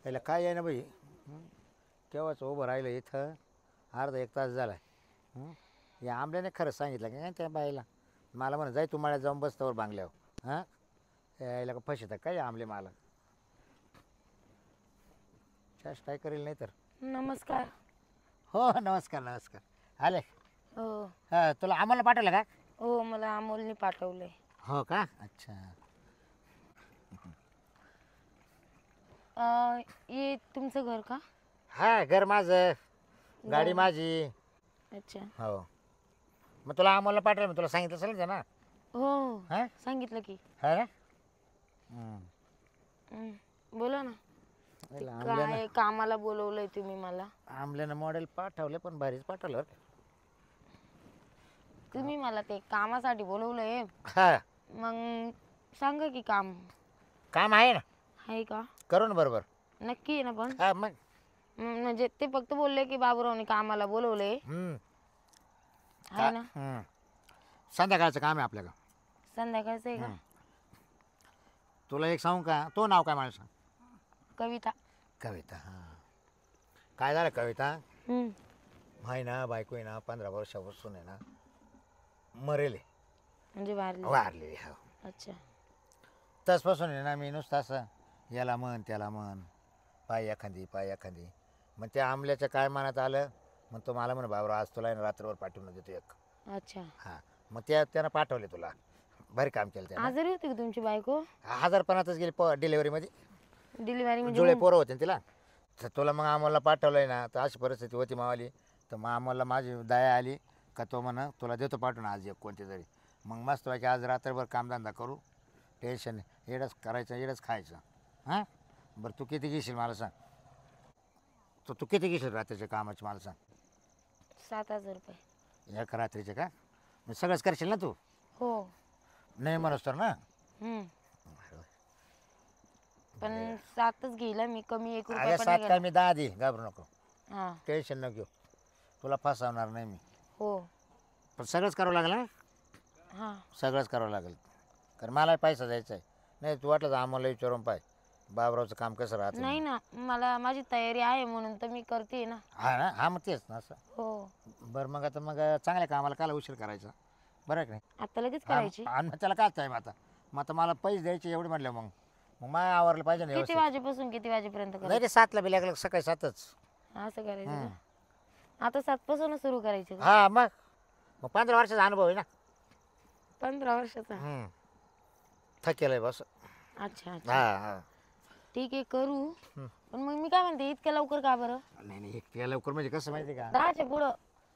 याला काय आहे ना बाई केव्हाच उभं राहिलं इथं अर्धा एक तास झाला या आंब्याने खरंच सांगितलं का त्या बाईला मला म्हणा जाय तुम्हाला जाऊन बसतावर बांगल्यावर हां यायला का फशी तर काय आंबले मला काय करेल नाही तर नमस्कार. हो नमस्कार नमस्कार आले हो हां तुला आम्हाला पाठवलं का हो, मला अमोलने पाठवलंय. हो का अच्छा ये तुमचं घर का? हा घर माझं गाडी बरं. माझी अच्छा. हो मग तुला आम्हाला पाठवलं मी तुला सांगितलं असेल ना हो हां सांगितलं की. हा ना बोला ना. ते आंबल्यानं काय कामाला बोलवलंय तुम्ही मला? आंबल्यानं मॉडेल पाठवले पण भारीच पाठवलं तुम्ही मला ते कामासाठी बोलवलंय. हा मग सांगा की काम काम आहे ना आहे का? करू ना बरोबर नक्की आहे ना पण? हा मग म्हणजे ते फक्त बोलले की बाबूरावने कामाला बोलवलंय आहे ना? संध्याकाळचं काम आहे आपल्याला संध्याकाळचं आहे का? तुला एक सांगू का तो नाव काय मला सांग कविता. कविता हां काय झालं कविता हम्म. माही ना बायको आहे ना 15 वर्षापासून आहे ना मरेले म्हणजे वारली. वारलेली हो अच्छा. तसपासून आहे ना मी नुसतं असं याला म्हण त्याला म्हण पाय एखादी मग त्या आंबल्याच्या काय मनात आलं मग तो मला म्हणे बाबरा आज तुला आहे ना रात्रभर पाठवून देतो एक अच्छा. हां मग त्यानं पाठवले तुला भारी काम केलं त्यानं आजारी होती का तुमची बायको? आजारपणातच गेली डिलेवरीमध्ये डिलिव्हरी म्हणजे जुळे पोरं होते ना तिला तर तुला मग आम्हाला पाठवलं आहे ना तर अशी परिस्थिती होती मावाली तर मग आम्हाला माझी दया आली का तो म्हणा तुला देतो पाठवून आज एक कोणते तरी मग मस्त की आज रात्रभर कामधंदा करू टेन्शन नाही एडच करायचं एडच खायचं हां बरं तू किती घेशील मला सांग तू किती घेशील रात्रीच्या कामाची मला सांग 7,000 रुपये. एक रात्रीचे का मग सगळंच करशील ना तू हो. नाही म्हणूस तर ना पण 7च घेईल मी, कमी 1 रुपया अरे पण 7 नाही काय घेणार. मी 10 दे घाबरू नको हां. टेन्शन नको घेऊ तुला फसवणार नाही मी हो. पण सगळंच करावं लागेल ना हां. सगळंच करावं लागेल कारण मलाही पैसा द्यायचा आहे नाही तू वाटलं तर आम्हाला विचारून पाय बाबरावचं काम कसं राहतं नाही ना, मला माझी तयारी आहे म्हणून तर मी करते ना. हा ना हा मग तेच ना असं हो. बरं मग आता मग चांगल्या कामाला काला उशीर करायचा बरं आहे की नाही आता लगेच करायची? आणि मग त्याला काय टाईम आता मला पैसे द्यायचे एवढे म्हटलं मग मला आवरलं पाहिजे ना किती व्यवस्थित वाजेपासून किती वाजेपर्यंत नाही करायचं? रे 7ला बी लागलं सकाळी 7च असं करायचं का? आता 7 पासूनच सुरू करायचं का? हा मग 15 वर्षाचा अनुभव आहे ना 15 वर्षाचा. थकेल आहे बस अच्छा अच्छा. हा ठीक आहे करू. पण मग मी काय म्हणते इतक्या लवकर का बरं? नाही इतक्या लवकर म्हणजे कसं माहिती आहे 10च्या पुढं.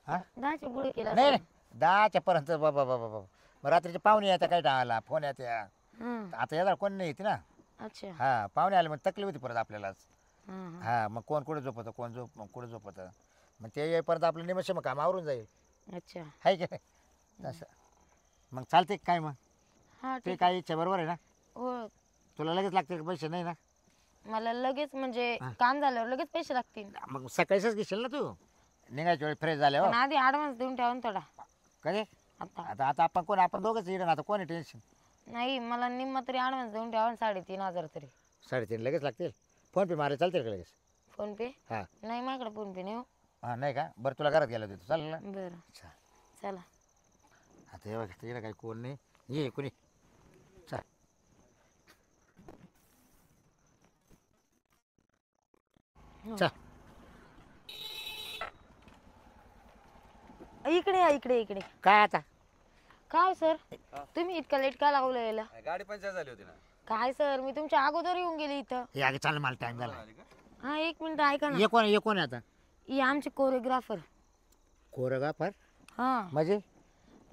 हा 10च्या पुढे केला नाही असेल. 10च्या पर्यंत बाबा मग रात्रीचे पाहुणे येतात काय टाळायला फोन येत्या हं. आता येणार कोण नाही येते ना अच्छा. हा पाहुणे आले मग तकलीफ होती परत आपल्यालाच हां हां. हा मग कोण कुठे झोपतं कोण कुठे झोपतं मग ते येईपर्यंत आपलं निमिष मग काम आवरून जाईल अच्छा. आहे की नाही तसं मग चालते काय मग हां ते ठीक. काय इच्छा बरोबर आहे ना हो. तुला लगेच लागते का पैसे नाही ना मला लगेच म्हणजे हा. काम झाल्यावर लगेच पैसे लागतील. मग सकाळीच घेशील ना तू निघायच्या वेळी फ्रेश झाल्या हो पण आधी ॲडव्हान्स देऊन ठेवा ना थोडा. कधी आता आता आपण दोघंच येणार आता कोणी टेन्शन नाही, मला निम्मा तरी ॲडव्हान्स देऊन ठेवा ना, 3,500 तरी. 3.5 लगेच लागतील फोन पे मारायला चालतील का लगेच फोन पे? हां नाही माझ्याकडे फोन पे नाही हो. हां नाही का बरं तुला घरात गेलं देतो चालेल ना बरं अच्छा चला. आता हे बघ तिकडे काही कोण नाही ये कुणी चल चल इकडे या, इकडे इकडे. काय आता काय सर तुम्ही इतका लेट का लावलं यायला? गाडी पंचायत झाली होती ना. काय सर मी तुमच्या अगोदर येऊन गेले इथं. हे आगे चालेल मला टाईम झाला हा 1 मिनिट ऐका ना. ये कोण आहे आता ही आमचे कोरिओग्राफर. कोरिओग्राफर हा म्हणजे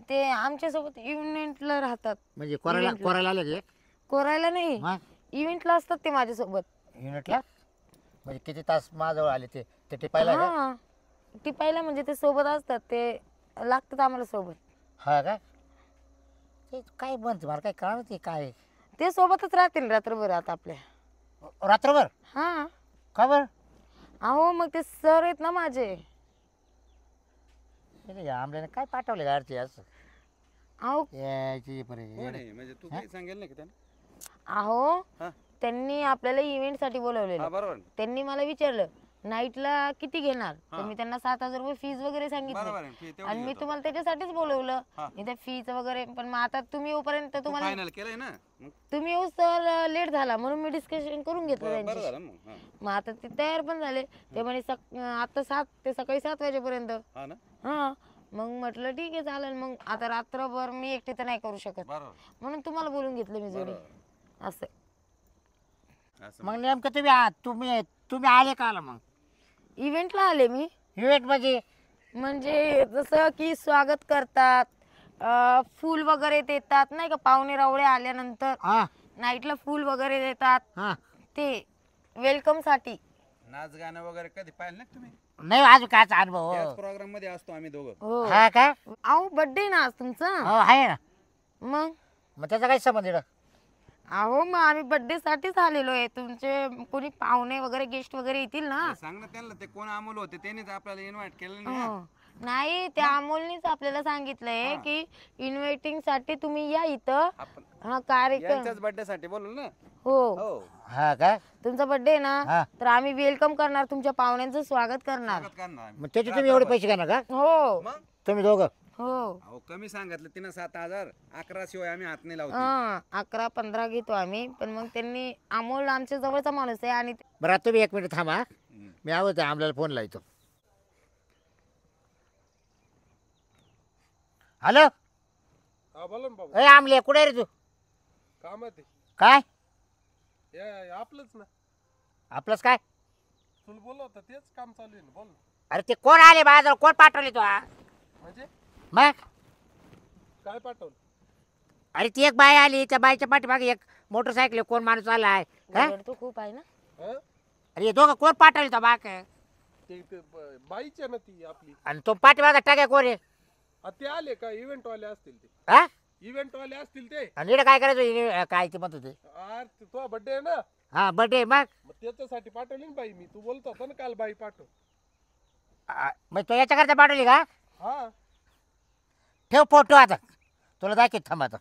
ते आमच्यासोबत इव्हेंटला राहतात. म्हणजे कोरायला आले की कोरायला नाही, मग इव्हेंटला असतात ते माझ्यासोबत. युनिटला म्हणजे किती तास माझ्याजवळ आले ते टिपायला का हा टिपायला म्हणजे ते सोबत असतात, ते लागतात आम्हाला सोबत. हा का ते काय बनते मला काय कळलं ते काय ते सोबतच राहतील रात्रभर आता आपल्या. रात्रभर हा का बरं अहो मग ते सर आहेत ना माझे. आंब्याने काय पाठवले गाडची असं अहो यायची कोण आहे म्हणजे तू काही सांगेल नाही का त्यानं? अहो हा त्यांनी आपल्याला इव्हेंटसाठी हा बोलवलेलं. बरोबर त्यांनी मला विचारलं नाईटला किती घेणार, तर मी त्यांना 7,000 रुपये फीज वगैरे सांगितली. बरोबर आहे fee तेवढी आणि मी घेतो. तुम्हाला त्याच्यासाठीच बोलवलं. हा. इथे फीच वगैरे, पण मग आता तुम्ही येऊपर्यंत तुम्हाला फायनल केलंय ना मग तुम्ही येऊस तर लेट झाला म्हणून मी डिस्कशन करून घेतलं बरं त्यांच्याशी. झालं मग मग आता ते तयार पण झाले. ते म्हणे आता 7 ते सकाळी 7 वाजेपर्यंत. हा ना हा, मग म्हटलं ठीक आहे चालेल. मग आता रात्रभर मी एकटी तर नाही करू शकत, बरोबर म्हणून तुम्हाला बोलून घेतलं मी जोडी. असं असं मग नेमकं तुम्ही आले का आला मग इव्हेंटला आले मी. इव्हेंट म्हणजे जसं की स्वागत करतात, फूल वगैरे देतात नाही का, पाहुणे रावळे आल्यानंतर हा नाईटला फूल वगैरे देतात, हा ते वेलकम साठी. नाच गाणं वगैरे कधी पाहिलं ना तुम्ही नाही अजून कायचा अनुभव त्याच प्रोग्राम मध्ये असतो आम्ही दोघं हो. हा का अहो बर्थडे ना आज तुमचा. हो आहे ना मग मग त्याचा काय संबंध इकडं? अहो मग आम्ही बर्थडे साठीच आलेलो आहे. तुमचे कोणी पाहुणे वगैरे गेस्ट वगैरे येतील ना. सांग ना त्यांना ते कोण अमोल होते त्यांनीच आपल्याला इन्व्हाइट केलं ना हो. नाही, त्या अमोलनीच आपल्याला सांगितलंय की इन्व्हाइटिंग साठी तुम्ही या इथं. आपण हा कार्यक्रम. यांच्याच बर्थडे साठी बोललो ना हो, हो हा का तुमचा बर्थडे आहे हा. ना, तर आम्ही वेलकम करणार, तुमच्या पाहुण्यांचं स्वागत करणार. स्वागत करणार आम्ही. मग त्याचे तुम्ही एवढे पैसे घेणार का हो मग तुम्ही दोघं हो. अहो कमी सांगितलं तिनं 7,000 11 शिवाय आम्ही हात नाही लावतो हा, 11-15 घेतो आम्ही. पण मग त्यांनी, अमोल आमच्या जवळचा माणूस आहे आणि बरं आता तुम्ही 1 मिनिट थांबा मी आहोत आमल्याला फोन लावतो. हॅलो हा बोला ना बाबू. ए आमले कुठे रे तू काम आहे ते काय आपलंच ना. आपलंच काय तुला बोललो होता तेच काम चालू आहे ना. बोल ना. अरे ते कोण आले बाजार कोण पाठवले तू म्हणजे मग काय पाठवलं? अरे ती एक बाई आली त्या बाईच्या पाठीमागे एक मोटरसायकल कोण माणूस आलाय हा? गडबड तो खूप आहे ना. हा? अरे हे दोघं कोण पाठवले तो बाक ते बाईची आहे ना ती आपली. आणि तो पाठीमागा टाक्या कोण आहे ते आले का इव्हेंट वाले असतील ते. हा इव्हेंट वाले असतील ते. आणि इकडे काय करायचं काय ते म्हणत होते तुझा बर्थडे आहे ना, हा बर्थडे मग मग त्याच्यासाठी पाठवली ना बाई. मी तू बोलतो होता ना काल बाई पाठव. मग तो याच्याकरता पाठवली का हा ठेव फोटो आता तुला दाखवत थांब आता